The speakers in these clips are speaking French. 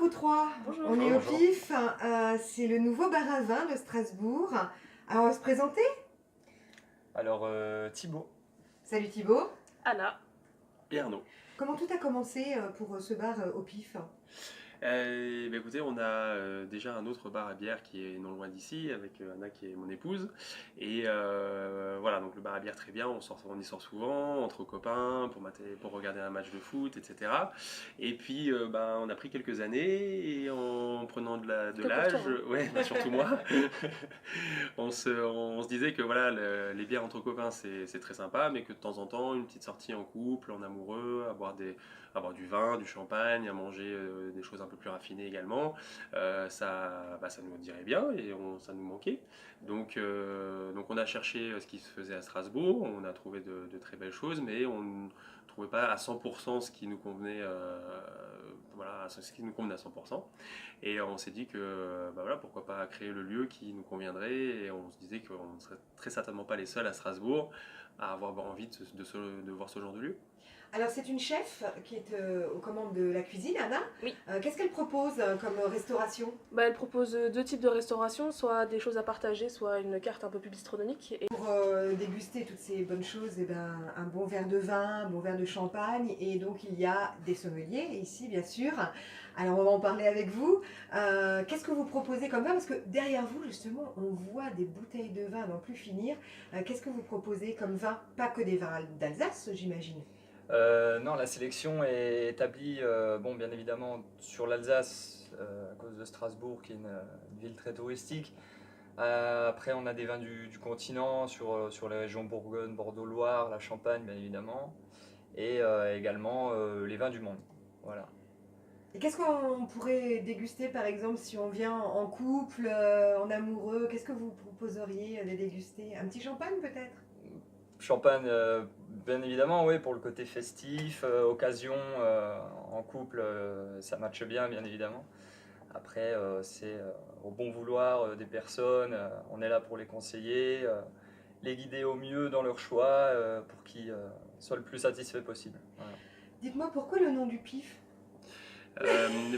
vous trois. Bonjour. On est au Bonjour. pif. C'est le nouveau bar à vin de Strasbourg. Alors, on va se présenter. Alors, Thibaut. Salut Thibaut. Anna. Et Arnaud. Comment tout a commencé pour ce bar au pif? Écoutez, on a déjà un autre bar à bière qui est non loin d'ici, avec Anna qui est mon épouse. Et voilà, donc le bar à bière très bien, on y sort souvent, entre copains, pour regarder un match de foot, etc. Et puis on a pris quelques années, et en prenant de Que pour l'âge, toi, hein. ouais, surtout moi, on se disait que voilà, les bières entre copains c'est très sympa, mais que de temps en temps, une petite sortie en couple, en amoureux, à boire du vin, du champagne, à manger des choses un peu plus raffinées également, ça nous dirait bien et ça nous manquait. Donc on a cherché ce qui se faisait à Strasbourg, on a trouvé de très belles choses, mais on ne trouvait pas à 100% ce qui nous convenait, ce qui nous convenait à 100%. Et on s'est dit que pourquoi pas créer le lieu qui nous conviendrait, et on se disait qu'on ne serait très certainement pas les seuls à Strasbourg à avoir envie de voir ce genre de lieu. Alors, c'est une chef qui est aux commandes de la cuisine, Anna. Oui. Qu'est-ce qu'elle propose comme restauration? Elle propose deux types de restauration, soit des choses à partager, soit une carte un peu plus bistronomique. Et Pour déguster toutes ces bonnes choses, un bon verre de vin, un bon verre de champagne, et donc il y a des sommeliers ici, bien sûr. Alors on va en parler avec vous. Qu'est-ce que vous proposez comme vin? Parce que derrière vous, justement, on voit des bouteilles de vin à n'en plus finir. Qu'est-ce que vous proposez comme vin? Pas que des vins d'Alsace, j'imagine. Non, la sélection est établie, bien évidemment, sur l'Alsace, à cause de Strasbourg, qui est une ville très touristique. Après, on a des vins du continent, sur les régions Bourgogne, Bordeaux-Loire, la Champagne, bien évidemment, et également les vins du monde. Voilà. Et qu'est-ce qu'on pourrait déguster, par exemple, si on vient en couple, en amoureux? Qu'est-ce que vous proposeriez de déguster? Un petit champagne, peut-être? Champagne, bien évidemment, oui, pour le côté festif, occasion, en couple, ça matche bien évidemment. Après, c'est au bon vouloir des personnes, on est là pour les conseiller, les guider au mieux dans leur choix, pour qu'ils soient le plus satisfaits possible. Voilà. Dites-moi, pourquoi le nom du pif?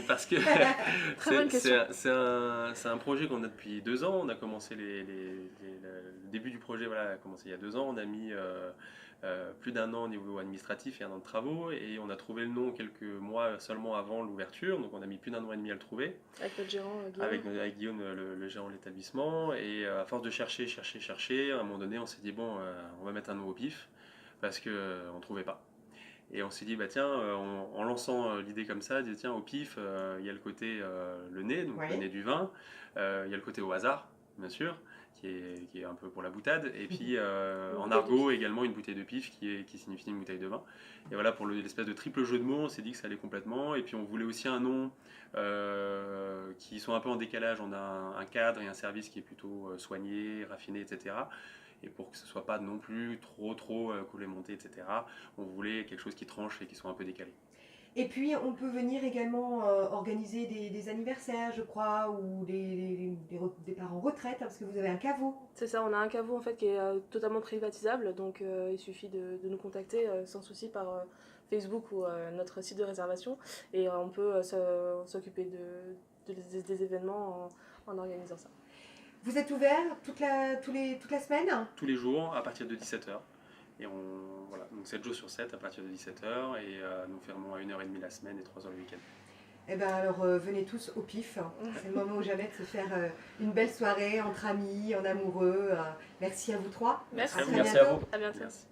Parce que Très bonne question. c'est un projet qu'on a depuis 2 ans. On a commencé le début du projet, voilà, a commencé il y a 2 ans. On a mis plus d'1 an au niveau administratif et 1 an de travaux, et on a trouvé le nom quelques mois seulement avant l'ouverture. Donc on a mis plus d'1 an et demi à le trouver. avec notre gérant Guillaume. Avec Guillaume, le gérant de l'établissement. Et à force de chercher, à un moment donné, on s'est dit on va mettre un nom au pif, parce qu'on ne trouvait pas. Et on s'est dit, en lançant l'idée comme ça, tiens, au pif, il y a le côté le nez, donc Ouais. le nez du vin, il y a le côté au hasard, bien sûr, qui est un peu pour la boutade, et puis en bouteille argot de également une bouteille de pif qui signifie une bouteille de vin. Et voilà, pour l'espèce de triple jeu de mots, on s'est dit que ça allait complètement, et puis on voulait aussi un nom qui soit un peu en décalage. On a un cadre et un service qui est plutôt soigné, raffiné, etc. Et pour que ce soit pas non plus trop coulé monté, etc. On voulait quelque chose qui tranche et qui soit un peu décalé. Et puis, on peut venir également organiser des anniversaires, je crois, ou des départs en retraite, hein, parce que vous avez un caveau. C'est ça, on a un caveau en fait qui est totalement privatisable, donc il suffit de nous contacter sans souci par Facebook ou notre site de réservation, et on peut s'occuper des événements en organisant ça. Vous êtes ouvert toute la semaine? Tous les jours à partir de 17h. Et donc 7 jours sur 7 à partir de 17h, et nous fermons à 1h30 la semaine et 3h le week-end. Eh bien alors, venez tous au pif. C'est le moment ou jamais de se faire une belle soirée entre amis, en amoureux. Merci à vous trois. Merci. À très Merci bientôt. à vous. À bientôt. Merci.